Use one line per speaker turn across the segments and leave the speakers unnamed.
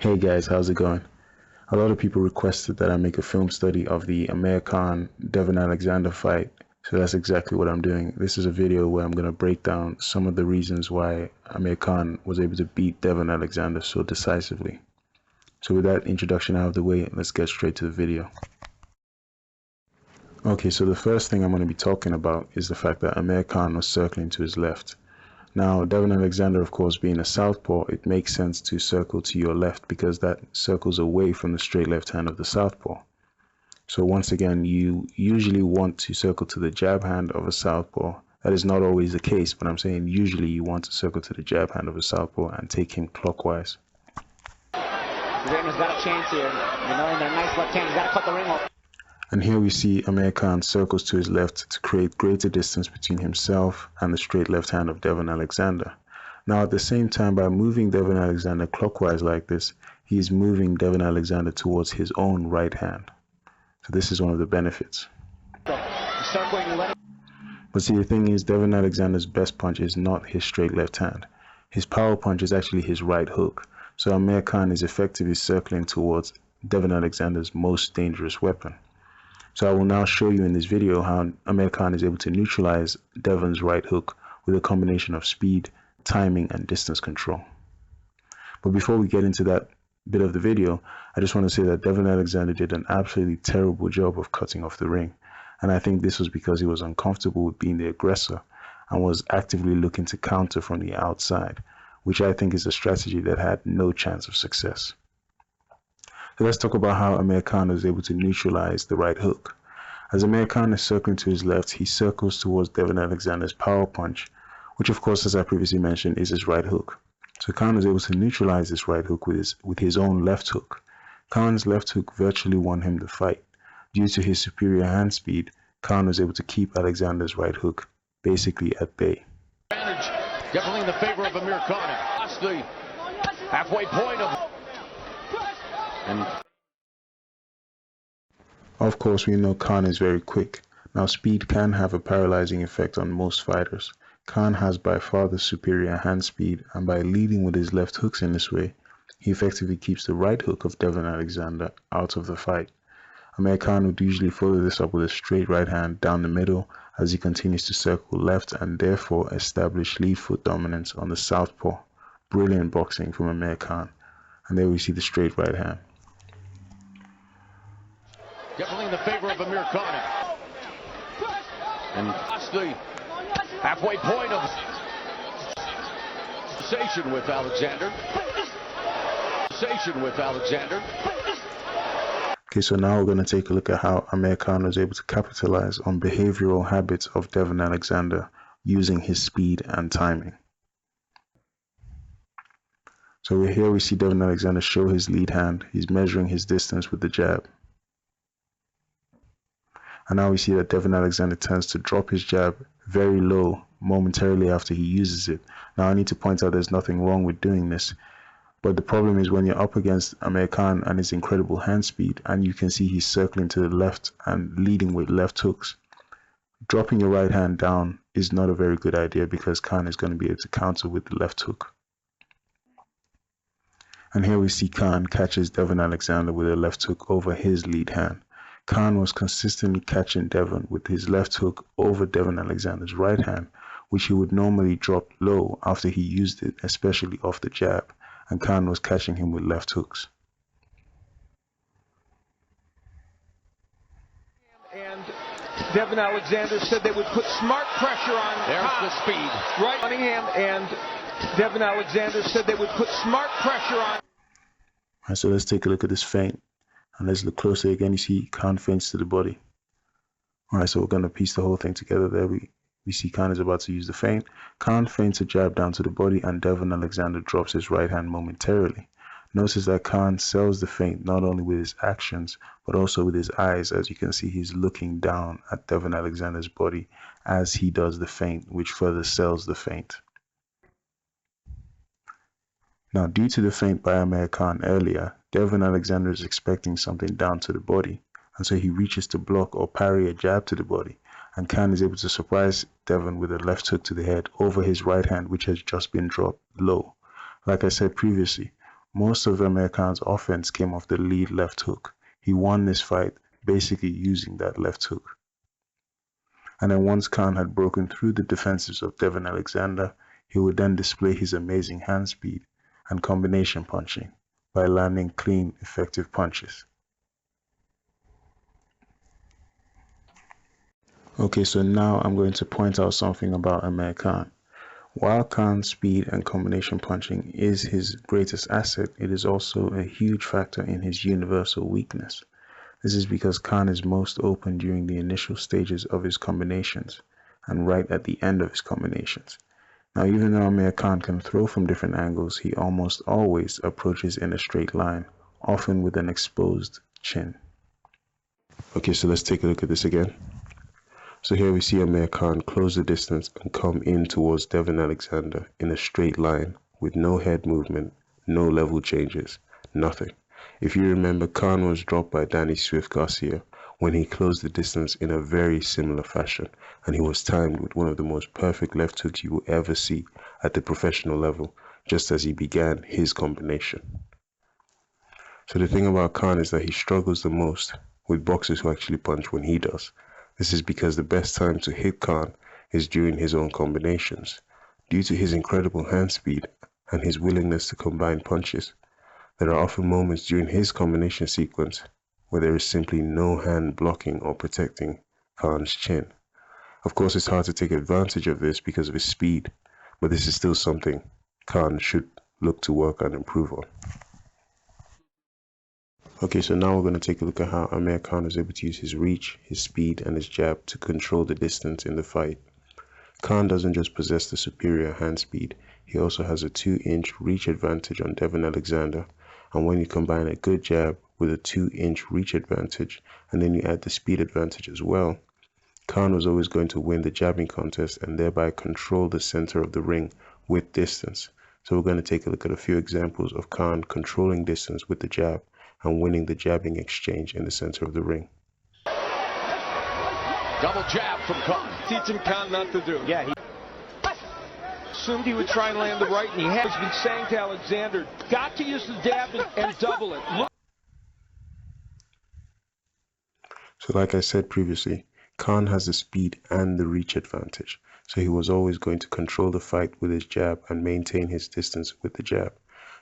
Hey guys, how's it going? A lot of people requested that I make a film study of the Amir Khan Devon Alexander fight, so that's exactly what I'm doing. This is a video where I'm going to break down some of the reasons why Amir Khan was able to beat Devon Alexander so decisively. So with that introduction out of the way, let's get straight to the video. Okay, so the first thing I'm going to be talking about is the fact that Amir Khan was circling to his left. Now, Devon Alexander, of course, being a southpaw, it makes sense to circle to your left because that circles away from the straight left hand of the southpaw. So once again, you usually want to circle to the jab hand of a southpaw. That is not always the case, but I'm saying usually you want to circle to the jab hand of a southpaw and take him clockwise.
Raymond's got a chance here. You know, in that nice left hand, he's got to cut the ring off.
And here we see Amir Khan circles to his left to create greater distance between himself and the straight left hand of Devon Alexander. Now at the same time, by moving Devon Alexander clockwise like this, he is moving Devon Alexander towards his own right hand. So this is one of the benefits. But see, the thing is, Devon Alexander's best punch is not his straight left hand. His power punch is actually his right hook. So Amir Khan is effectively circling towards Devon Alexander's most dangerous weapon. So I will now show you in this video how Amir Khan is able to neutralize Devon's right hook with a combination of speed, timing, and distance control. But before we get into that bit of the video, I just want to say that Devon Alexander did an absolutely terrible job of cutting off the ring. And I think this was because he was uncomfortable with being the aggressor and was actively looking to counter from the outside, which I think is a strategy that had no chance of success. So let's talk about how Amir Khan was able to neutralize the right hook. As Amir Khan is circling to his left, he circles towards Devon Alexander's power punch, which of course, as I previously mentioned, is his right hook. So Khan was able to neutralize this right hook with his own left hook. Khan's left hook virtually won him the fight. Due to his superior hand speed, Khan was able to keep Alexander's right hook basically at bay.
Definitely in the favor of Amir Khan. That's the halfway point of...
Of course, we know Khan is very quick. Now, speed can have a paralyzing effect on most fighters. Khan has by far the superior hand speed, and by leading with his left hooks in this way, he effectively keeps the right hook of Devon Alexander out of the fight. Amir Khan would usually follow this up with a straight right hand down the middle as he continues to circle left and therefore establish lead foot dominance on the southpaw. Brilliant boxing from Amir Khan. And there we see the straight right hand.
Definitely in the favor of Amir Khan. And that's the halfway point of sensation with Alexander. Sensation with Alexander.
Okay, so now we're going to take a look at how Amir Khan was able to capitalize on behavioral habits of Devon Alexander using his speed and timing. So here we see Devon Alexander show his lead hand. He's measuring his distance with the jab. And now we see that Devon Alexander tends to drop his jab very low momentarily after he uses it. Now I need to point out there's nothing wrong with doing this. But the problem is when you're up against Amir Khan and his incredible hand speed, and you can see he's circling to the left and leading with left hooks, dropping your right hand down is not a very good idea because Khan is going to be able to counter with the left hook. And here we see Khan catches Devon Alexander with a left hook over his lead hand. Khan was consistently catching Devon with his left hook over Devon Alexander's right hand, which he would normally drop low after he used it, especially off the jab, and Khan was catching him with left hooks.
And Devon Alexander said they would put smart pressure on
There's
Khan.
the speed.
Right, Cunningham and Devon Alexander said they would put smart pressure on.
Alright, so let's take a look at this feint. And let's look closer again. You see Khan feints to the body. Alright, so we're going to piece the whole thing together there. We see Khan is about to use the feint. Khan feints a jab down to the body and Devon Alexander drops his right hand momentarily. Notice that Khan sells the feint not only with his actions but also with his eyes. As you can see, he's looking down at Devon Alexander's body as he does the feint, which further sells the feint. Now, due to the feint by Amir Khan earlier, Devon Alexander is expecting something down to the body, and so he reaches to block or parry a jab to the body, and Khan is able to surprise Devon with a left hook to the head over his right hand, which has just been dropped low. Like I said previously, Most of Amir Khan's offense came off the lead left hook. He won this fight basically using that left hook. And then once Khan had broken through the defenses of Devon Alexander, he would then display his amazing hand speed and combination punching by landing clean, effective punches. Okay, so now I'm going to point out something about Amir Khan. While Khan's speed and combination punching is his greatest asset, it is also a huge factor in his universal weakness. This is because Khan is most open during the initial stages of his combinations and right at the end of his combinations. Now, even though Amir Khan can throw from different angles, he almost always approaches in a straight line, often with an exposed chin. Okay, so let's take a look at this again. So here we see Amir Khan close the distance and come in towards Devon Alexander in a straight line with no head movement, no level changes, nothing. If you remember, Khan was dropped by Danny Swift Garcia when he closed the distance in a very similar fashion, and he was timed with one of the most perfect left hooks you will ever see at the professional level, just as he began his combination. So the thing about Khan is that he struggles the most with boxers who actually punch when he does. This is because the best time to hit Khan is during his own combinations. Due to his incredible hand speed and his willingness to combine punches, there are often moments during his combination sequence where there is simply no hand blocking or protecting Khan's chin. Of course, it's hard to take advantage of this because of his speed, but this is still something Khan should look to work and improve on. Okay, so now we're going to take a look at how Amir Khan is able to use his reach, his speed, and his jab to control the distance in the fight. Khan doesn't just possess the superior hand speed, he also has a 2-inch reach advantage on Devon Alexander, and when you combine a good jab with a 2-inch reach advantage, and then you add the speed advantage as well, Khan was always going to win the jabbing contest and thereby control the center of the ring with distance. So we're going to take a look at a few examples of Khan controlling distance with the jab and winning the jabbing exchange in the center of the ring.
Double jab from Khan.
Teaching Khan not to do.
Yeah, he
Assumed he would try and land the right, and he has been saying to Alexander, got to use the jab and double it. Look.
So like I said previously, Khan has the speed and the reach advantage, so he was always going to control the fight with his jab and maintain his distance with the jab.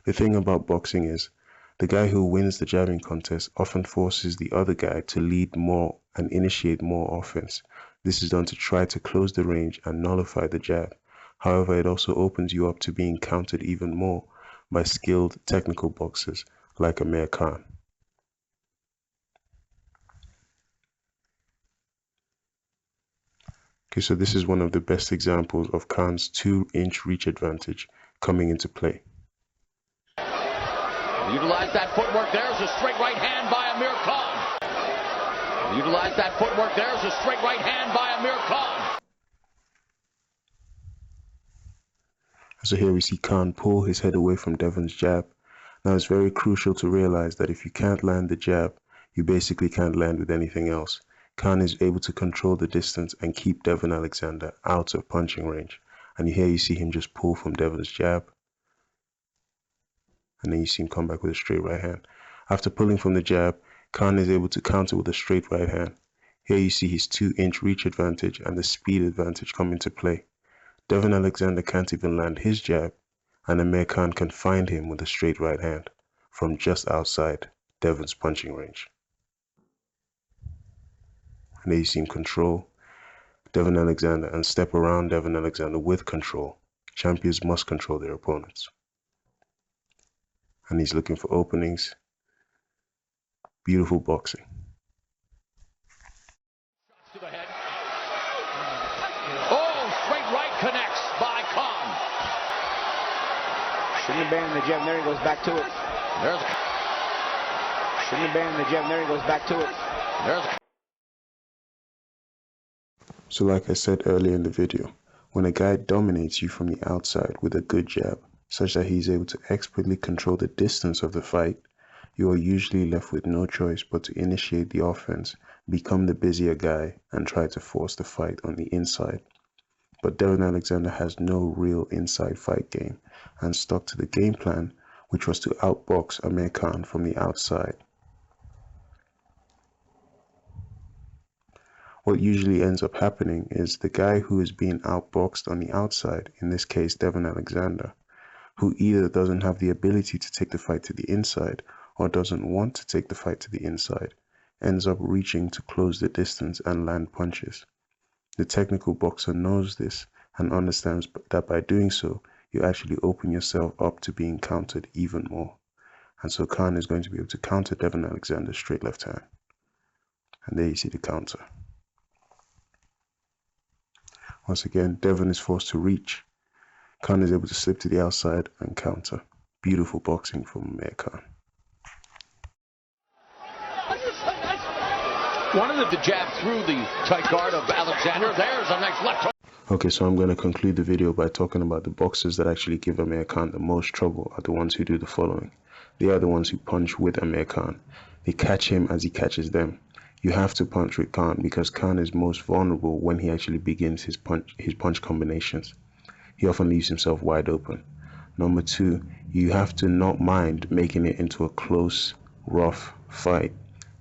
The thing about boxing is, the guy who wins the jabbing contest often forces the other guy to lead more and initiate more offense. This is done to try to close the range and nullify the jab. However, it also opens you up to being countered even more by skilled technical boxers like Amir Khan. Okay, so this is one of the best examples of Khan's 2-inch reach advantage coming into play.
Utilize that footwork. There's a straight right hand by Amir Khan. Utilize that footwork. There's a straight right hand by Amir Khan.
So here we see Khan pull his head away from Devon's jab. Now it's very crucial to realize that if you can't land the jab, you basically can't land with anything else. Khan is able to control the distance and keep Devon Alexander out of punching range. And here you see him just pull from Devon's jab. And then you see him come back with a straight right hand. After pulling from the jab, Khan is able to counter with a straight right hand. Here you see his 2-inch reach advantage and the speed advantage come into play. Devon Alexander can't even land his jab, and Amir Khan can find him with a straight right hand from just outside Devon's punching range. And there you see him control Devon Alexander and step around Devon Alexander with control. Champions must control their opponents. And he's looking for openings. Beautiful boxing.
To the head. Oh, straight right connects by Khan.
shouldn't have banned the jab. There he goes back to it. Shouldn't have banned the jab. There he goes back to it.
So like I said earlier in the video, when a guy dominates you from the outside with a good jab, such that he's able to expertly control the distance of the fight, you are usually left with no choice but to initiate the offense, become the busier guy, and try to force the fight on the inside. But Devon Alexander has no real inside fight game and stuck to the game plan which was to outbox Amir Khan from the outside. What usually ends up happening is the guy who is being outboxed on the outside, in this case Devon Alexander, who either doesn't have the ability to take the fight to the inside or doesn't want to take the fight to the inside, ends up reaching to close the distance and land punches. The technical boxer knows this and understands that by doing so, you actually open yourself up to being countered even more. And so Khan is going to be able to counter Devon Alexander's straight left hand. And there you see the counter. Once again, Devon is forced to reach. Khan is able to slip to the outside and counter. Beautiful boxing from Amir Khan.
One of the jab through the tight guard of Alexander. There's a nice left hook.
Okay, so I'm going to conclude the video by talking about the boxers that actually give Amir Khan the most trouble are the ones who do the following. They are the ones who punch with Amir Khan. They catch him as he catches them. You have to punch with Khan because Khan is most vulnerable when he actually begins his punch combinations. He often leaves himself wide open. Number two, you have to not mind making it into a close, rough fight.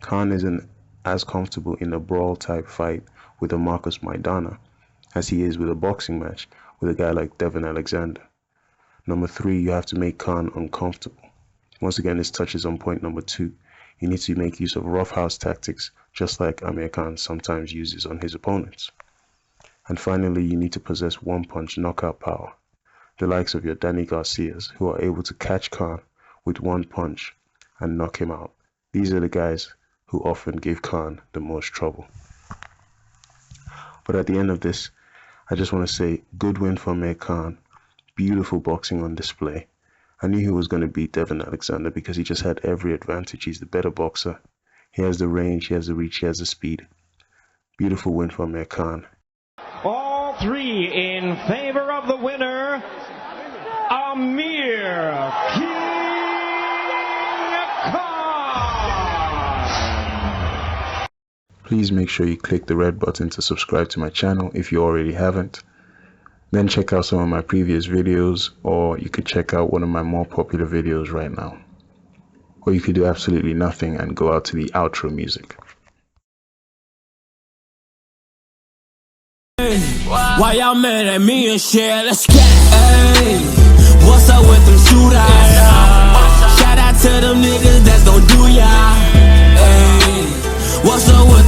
Khan isn't as comfortable in a brawl type fight with a Marcus Maidana as he is with a boxing match with a guy like Devon Alexander. Number three, you have to make Khan uncomfortable. Once again, this touches on point number two. You need to make use of roughhouse tactics, just like Amir Khan sometimes uses on his opponents. And finally, you need to possess one-punch knockout power, the likes of your Danny Garcias, who are able to catch Khan with one punch and knock him out. These are the guys who often give Khan the most trouble. But at the end of this, I just want to say, good win for Amir Khan. Beautiful boxing on display. I knew he was going to beat Devon Alexander because he just had every advantage. He's the better boxer. He has the range, he has the reach, he has the speed. Beautiful win for Amir Khan.
All three in favor of the winner, Amir Khan.
Please make sure you click the red button to subscribe to my channel if you already haven't. Then check out some of my previous videos, or you could check out one of my more popular videos right now. Or you could do absolutely nothing and go out to the outro music.
Why y'all mad at me and shit? Let's get it. What's up with them shooters? Shout out to them niggas that's gon' do ya. What's up with